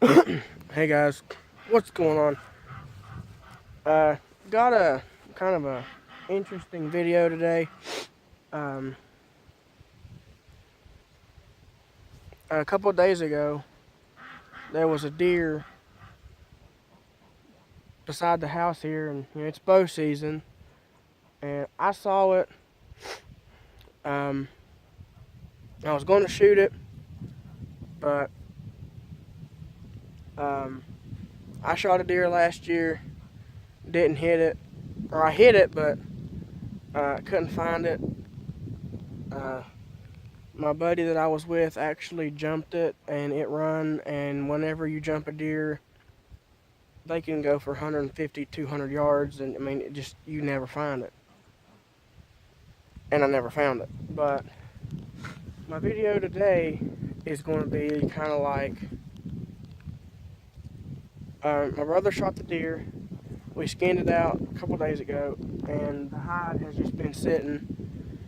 Hey guys, what's going on? Got a kind of a interesting video today. Um, a couple of days ago, there was a deer beside the house here, and it's bow season, and I saw it. Um, I was going to shoot it, but um, I shot a deer last year, didn't hit it, or I hit it, but couldn't find it. Uh, my buddy that I was with actually jumped it, and it run. And whenever you jump a deer, they can go for 150, 200 yards, and I mean, it just you never find it. And I never found it. But my video today is going to be kind of like my brother shot the deer. We skinned it out a couple days ago, and the hide has just been sitting.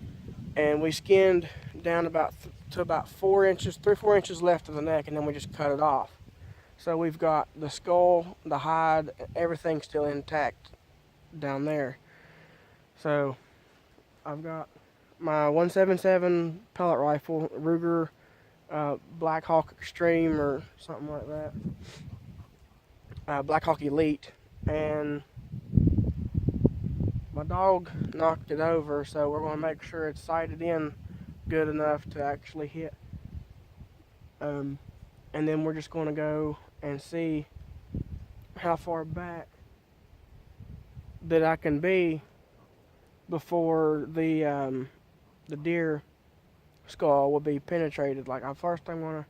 And we skinned down to about 4 inches, 3 or 4 inches left of the neck, and then we just cut it off. So we've got the skull, the hide, everything still intact down there. So I've got my 177 pellet rifle, Ruger Black Hawk Extreme or something like that, Black Hawk Elite, and my dog knocked it over, so we're going to make sure it's sighted in good enough to actually hit. And then we're just going to go and see how far back that I can be before the deer skull will be penetrated. Like I'm going to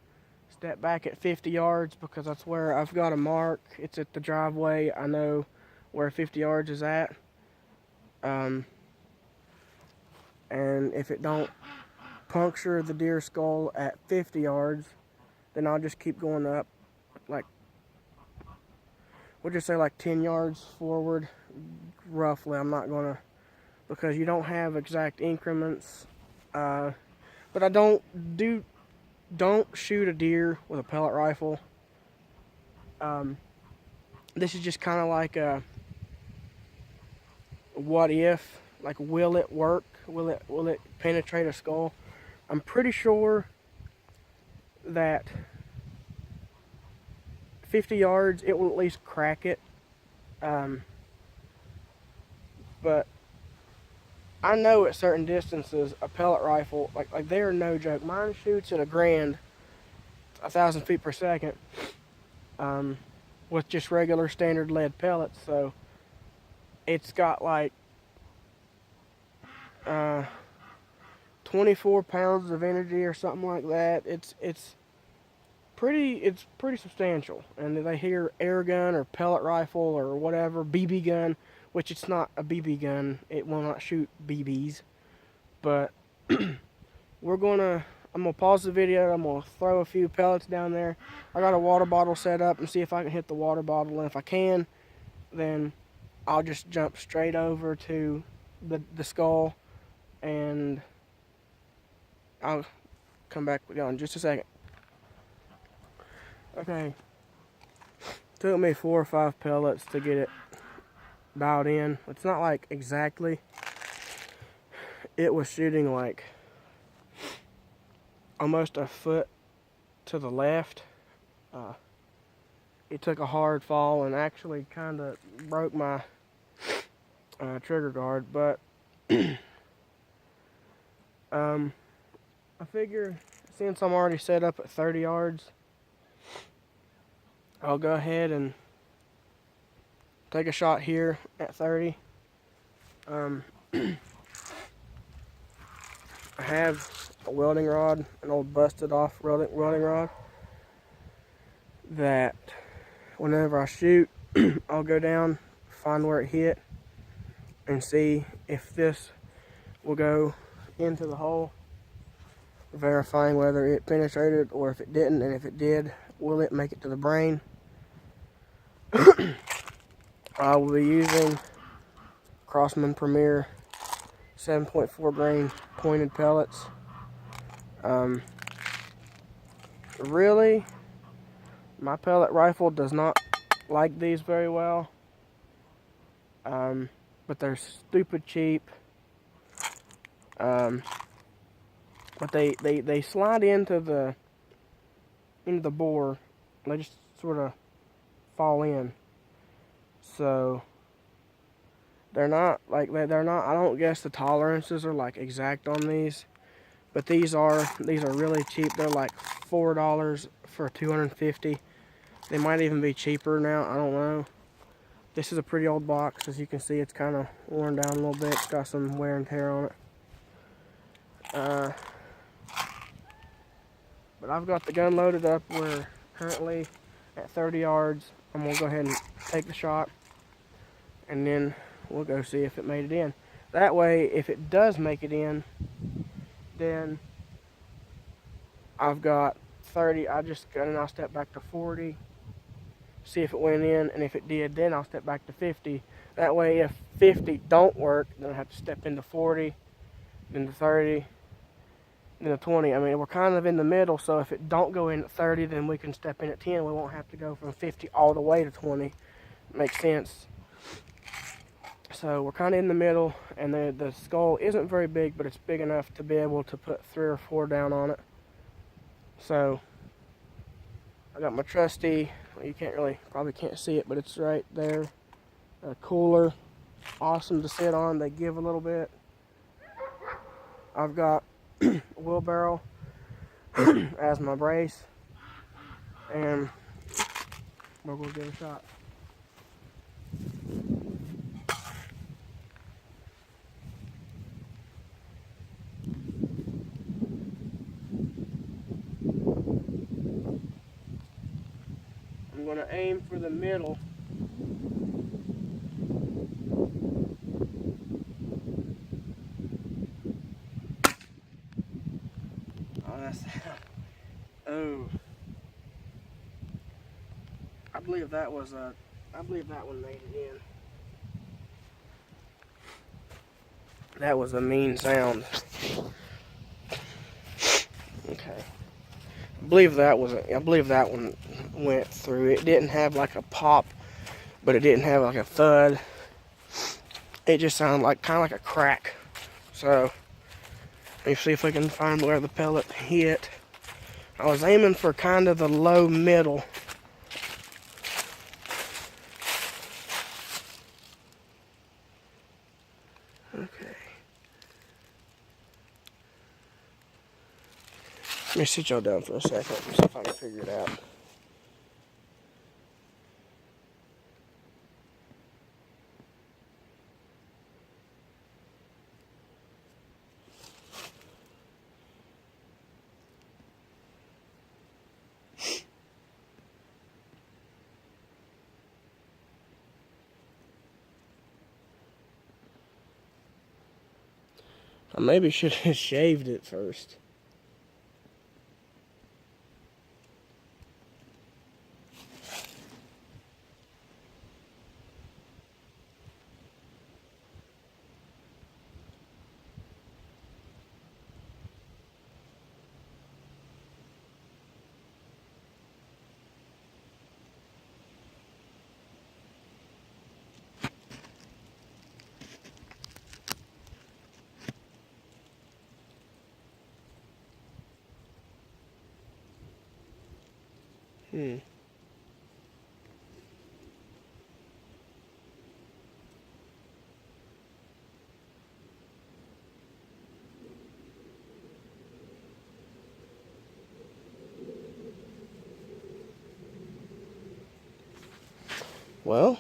step back at 50 yards because that's where I've got a mark. It's at the driveway. I know where 50 yards is at. And if it don't puncture the deer skull at 50 yards, then I'll just keep going up, like, we'll just say like 10 yards forward, roughly. I'm not going to, because you don't have exact increments. But I don't shoot a deer with a pellet rifle. This is just kind of like a what if, like, will it work? Will it penetrate a skull? I'm pretty sure that 50 yards it will at least crack it. But I know at certain distances a pellet rifle, like they are no joke. Mine shoots at 1,000 feet per second, with just regular standard lead pellets. So it's got like 24 pounds of energy or something like that. It's pretty substantial. And they hear air gun or pellet rifle or whatever, BB gun, which it's not a BB gun. It will not shoot BBs. But I'm gonna pause the video. I'm gonna throw a few pellets down there. I got a water bottle set up and see if I can hit the water bottle. And if I can, then I'll just jump straight over to the skull, and I'll come back with y'all in just a second. Okay, took me 4 or 5 pellets to get it dialed in. It's not like exactly. It was shooting like almost a foot to the left. It took a hard fall and actually kind of broke my trigger guard, but I figure since I'm already set up at 30 yards, I'll go ahead and take a shot here at 30. I have a welding rod, an old busted off welding rod, that whenever I shoot, I'll go down, find where it hit, and see if this will go into the hole, verifying whether it penetrated or if it didn't, and if it did, will it make it to the brain. I will be using Crosman Premier 7.4 grain pointed pellets. Really, My pellet rifle does not like these very well, but they're stupid cheap. But they slide into the bore. They just sort of fall in. So they're not like they're not. I don't guess the tolerances are like exact on these, but these are really cheap. They're like $4 for 250. They might even be cheaper now. I don't know. This is a pretty old box. As you can see, it's kind of worn down a little bit. It's got some wear and tear on it. But I've got the gun loaded up. We're currently at 30 yards. I'm going to go ahead and take the shot, and then we'll go see if it made it in. That way, if it does make it in, then I've got 30. I'll step back to 40, see if it went in, and if it did, then I'll step back to 50. That way, if 50 don't work, then I have to step into 40, then to 30, then to 20. I mean, we're kind of in the middle, so if it don't go in at 30, then we can step in at 10. We won't have to go from 50 all the way to 20. Makes sense. So we're kind of in the middle, and the skull isn't very big, but it's big enough to be able to put 3 or 4 down on it. So I got my trusty, well, you probably can't see it, but it's right there. A cooler, awesome to sit on. They give a little bit. I've got a wheelbarrow as my brace, and we're gonna give it a shot. I'm gonna aim for the middle. Oh, that's oh. I believe that one made it in. That was a mean sound. Okay. I believe that one went through. It didn't have like a pop, but it didn't have like a thud. It just sounded like kind of like a crack. So let me see if we can find where the pellet hit. I was aiming for kind of the low middle. Okay. Let me sit y'all down for a second and see if I can figure it out. I maybe should have shaved it first. Well,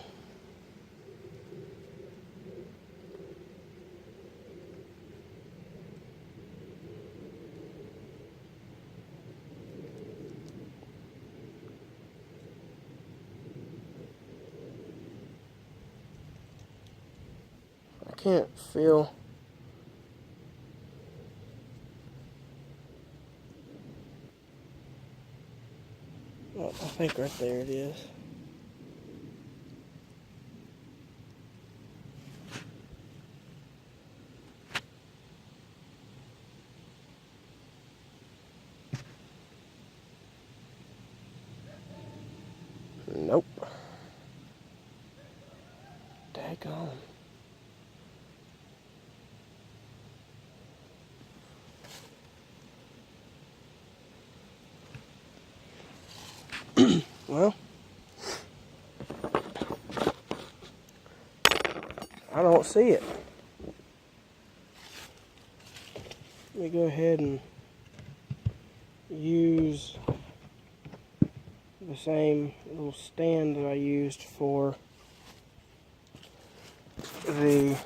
I can't feel. Oh, I think right there it is. Nope. Daggone. Well, I don't see it. Let me go ahead and use the same little stand that I used for the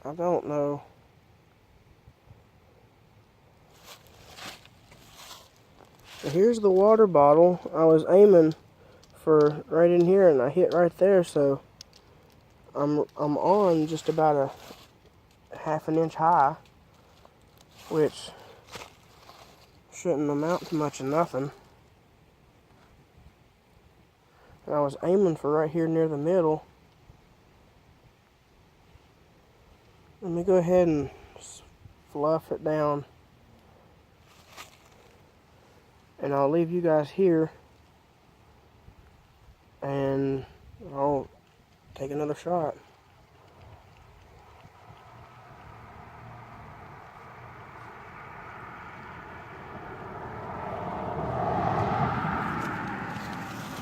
I don't know. So here's the water bottle. I was aiming for right in here and I hit right there, so I'm on just about a half an inch high, which shouldn't amount to much of nothing. And I was aiming for right here near the middle. Let me go ahead and fluff it down. And I'll leave you guys here. And I'll take another shot.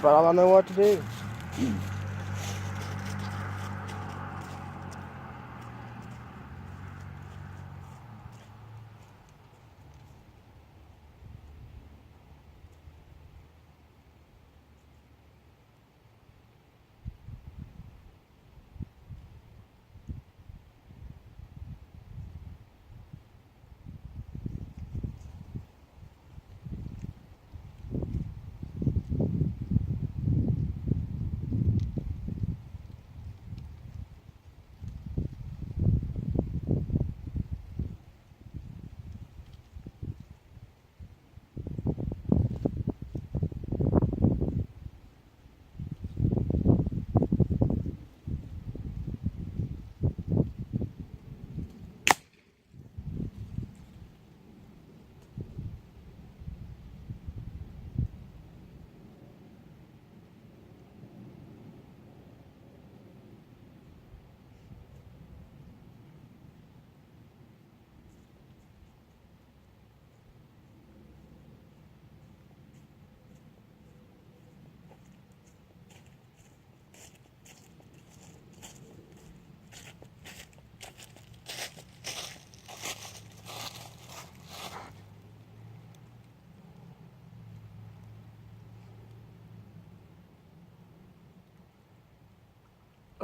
But all I know what to do.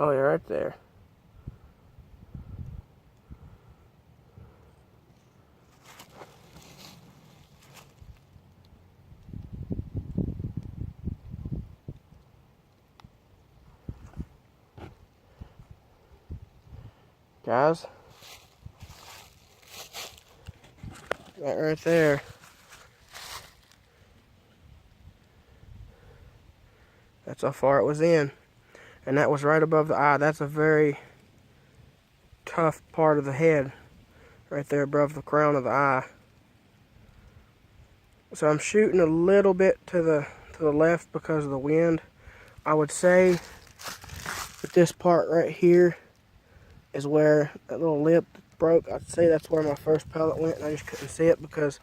Oh, you're right there. Guys, that right there. That's how far it was in. And that was right above the eye. That's a very tough part of the head. Right there above the crown of the eye. So I'm shooting a little bit to the left because of the wind. I would say that this part right here is where that little lip broke. I'd say that's where my first pellet went, and I just couldn't see it because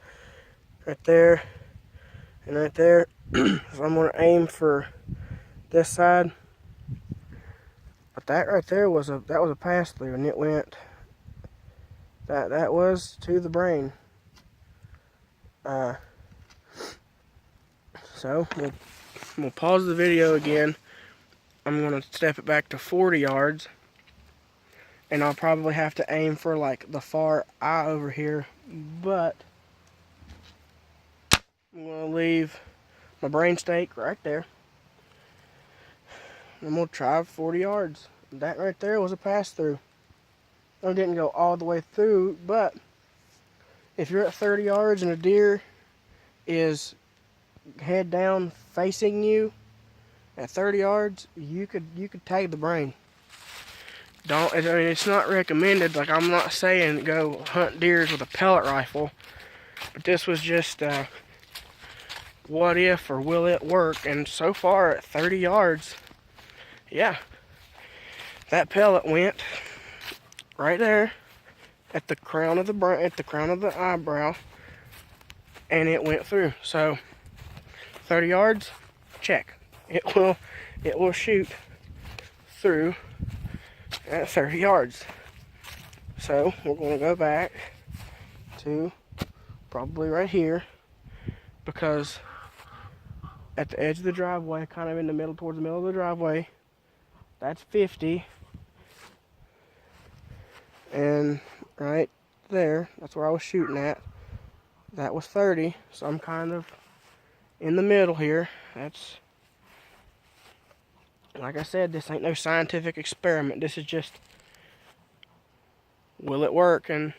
right there and right there. So I'm going to aim for this side. But that right there was a pass through, and it went. That was to the brain. So we'll pause the video again. I'm going to step it back to 40 yards. And I'll probably have to aim for like the far eye over here. But I'm going to leave my brain stake right there. I'm going to try 40 yards. That right there was a pass through. I didn't go all the way through, but if you're at 30 yards and a deer is head down facing you, At 30 yards, you could tag the brain. Don't. I mean, it's not recommended. Like, I'm not saying go hunt deers with a pellet rifle, but this was just what if or will it work? And so far at 30 yards, yeah, that pellet went right there at the crown of the eyebrow, and it went through. So 30 yards, check. It will shoot through at 30 yards. So we're going to go back to probably right here, because at the edge of the driveway, kind of in the middle, towards the middle of the driveway, that's 50. And right there, that's where I was shooting at. That was 30. So I'm kind of in the middle here. That's, like I said, this ain't no scientific experiment. This is just, will it work? And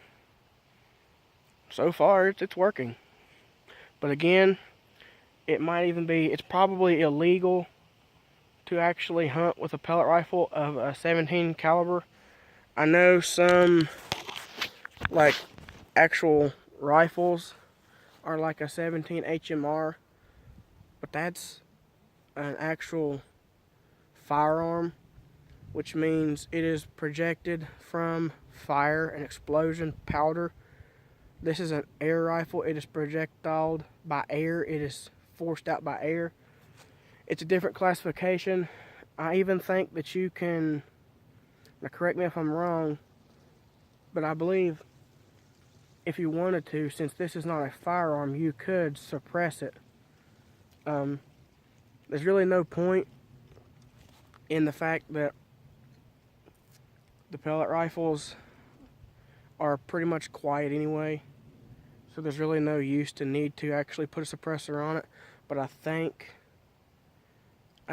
so far, it's working. But again, it might even be, it's probably illegal to actually hunt with a pellet rifle of a 17 caliber. I know some, like, actual rifles are like a 17 HMR, but that's an actual firearm, which means it is projected from fire and explosion powder. This is an air rifle. It is projectiled by air. It is forced out by air. It's a different classification. I even think that you can, now correct me if I'm wrong, but I believe if you wanted to, since this is not a firearm, you could suppress it. There's really no point in the fact that the pellet rifles are pretty much quiet anyway, so there's really no use to need to actually put a suppressor on it. But I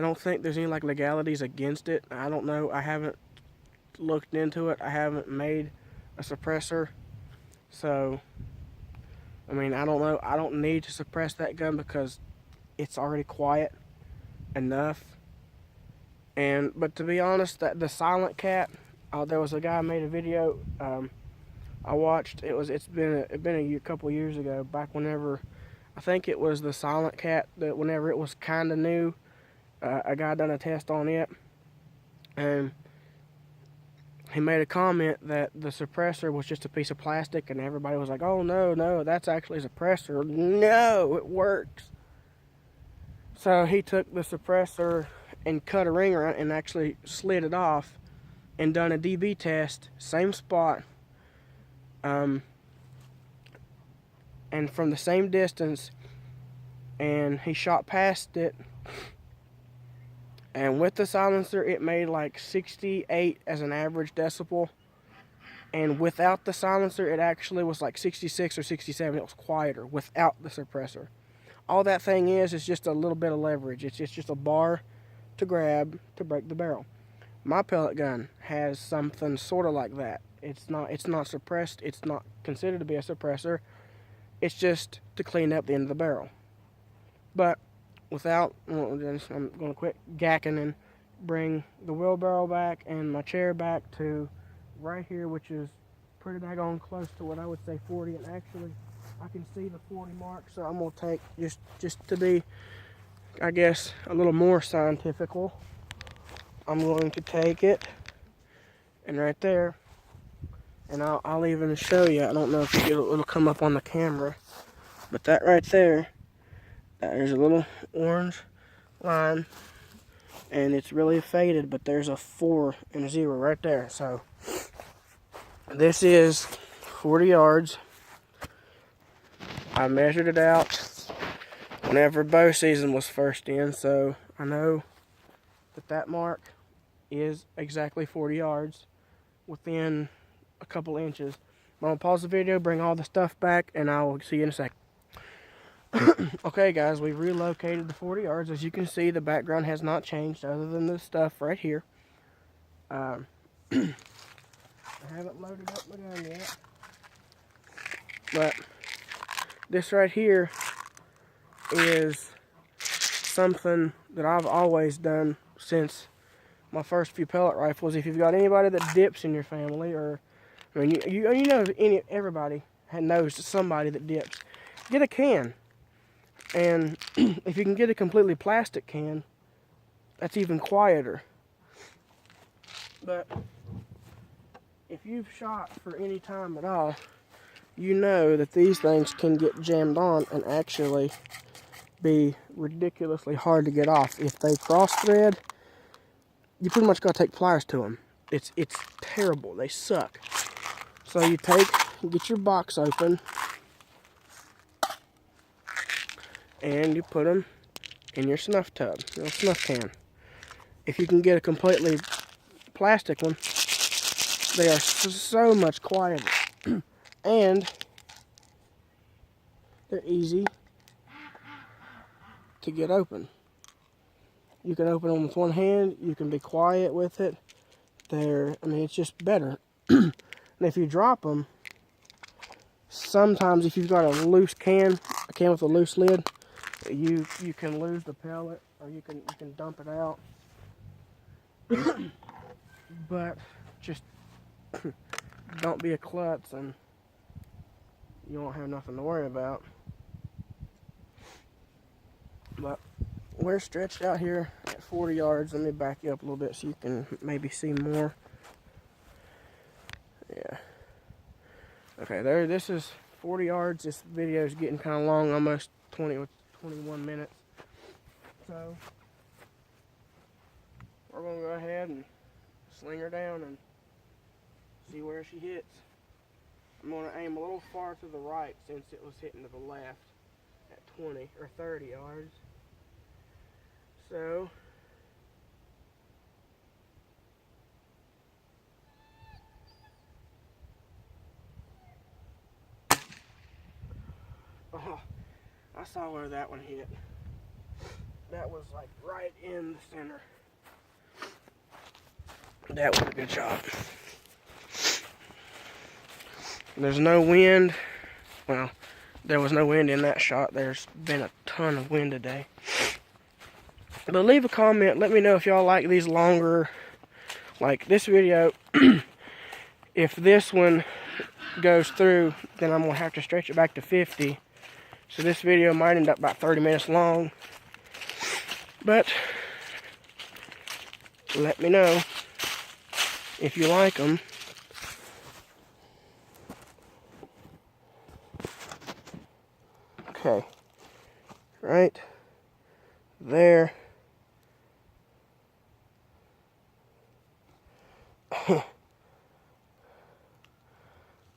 don't think there's any like legalities against it. I don't know. I haven't looked into it. I haven't made a suppressor, so I mean, I don't know. I don't need to suppress that gun because it's already quiet enough. But to be honest, that the Silent Cat, there was a guy made a video I watched. It's been a couple years ago, back whenever, I think it was the Silent Cat, that whenever it was kind of new, a guy done a test on it, and he made a comment that the suppressor was just a piece of plastic, and everybody was like, oh no, that's actually a suppressor. No, it works. So he took the suppressor and cut a ring around and actually slid it off and done a DB test, same spot, and from the same distance, and he shot past it, and with the silencer it made like 68 as an average decibel, and without the silencer it actually was like 66 or 67. It was quieter without the suppressor. All that thing is just a little bit of leverage. It's just a bar to grab to break the barrel. My pellet gun has something sort of like that. It's not suppressed. It's not considered to be a suppressor. It's just to clean up the end of the barrel. But without, I'm going to quit gacking and bring the wheelbarrow back and my chair back to right here, which is pretty daggone close to what I would say 40. And actually, I can see the 40 mark, so I'm going to take, just to be, I guess, a little more scientifical, I'm going to take it, and right there, and I'll even show you. I don't know if it'll come up on the camera, but that right there, there's a little orange line, and it's really faded, but there's a 4 and a 0 right there. So this is 40 yards. I measured it out whenever bow season was first in, so I know that mark is exactly 40 yards within a couple inches. I'm going to pause the video, bring all the stuff back, and I will see you in a second. Okay guys, we've relocated the 40 yards. As you can see, the background has not changed other than the stuff right here. I haven't loaded up my gun yet, but this right here is something that I've always done since my first few pellet rifles. If you've got anybody that dips in your family, or I mean, you know, everybody knows somebody that dips, get a can. And if you can get a completely plastic can, that's even quieter. But if you've shot for any time at all, you know that these things can get jammed on and actually be ridiculously hard to get off. If they cross thread, you pretty much got to take pliers to them. It's terrible. They suck. So you get your box open, and you put them in your snuff tub, your snuff can. If you can get a completely plastic one, they are so much quieter. And they're easy to get open. You can open them with one hand, you can be quiet with it. I mean, it's just better. And if you drop them, sometimes if you've got a loose can, a can with a loose lid, you can lose the pellet, or you can dump it out. But just don't be a klutz and you won't have nothing to worry about. But we're stretched out here at 40 yards. Let me back you up a little bit so you can maybe see more. Yeah. Okay, there. This is 40 yards. This video is getting kind of long, almost 20 or 21 minutes. So we're gonna go ahead and sling her down and see where she hits. I'm gonna aim a little far to the right since it was hitting to the left at 20 or 30 yards. So oh, I saw where that one hit. That was like right in the center. That was a good shot. There's no wind. Well, there was no wind in that shot. There's been a ton of wind today. But leave a comment. Let me know if y'all like these longer, like this video. If this one goes through, then I'm going to have to stretch it back to 50. So this video might end up about 30 minutes long. But let me know if you like them. Okay, right there.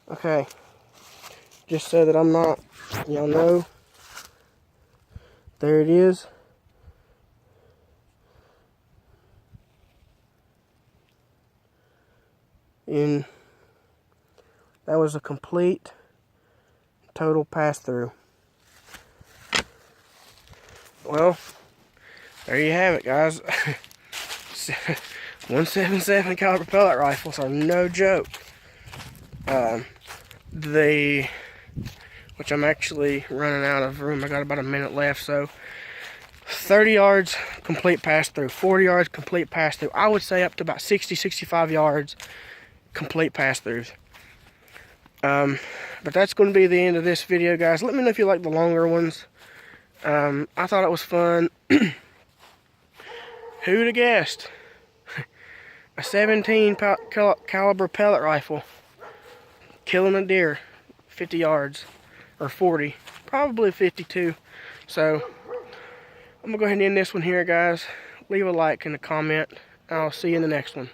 Okay, just so that I'm not, y'all know, there it is. And that was a complete, total pass-through. Well, there you have it, guys. 177 caliber pellet rifles are no joke. Which I'm actually running out of room. I got about a minute left, so 30 yards complete pass through, 40 yards complete pass through. I would say up to about 60, 65 yards complete pass throughs. But that's going to be the end of this video, guys. Let me know if you like the longer ones. I thought it was fun. Who'd have guessed? A 17 caliber pellet rifle killing a deer 50 yards, or 40, probably 52. So I'm gonna go ahead and end this one here, guys. Leave a like and a comment. I'll see you in the next one.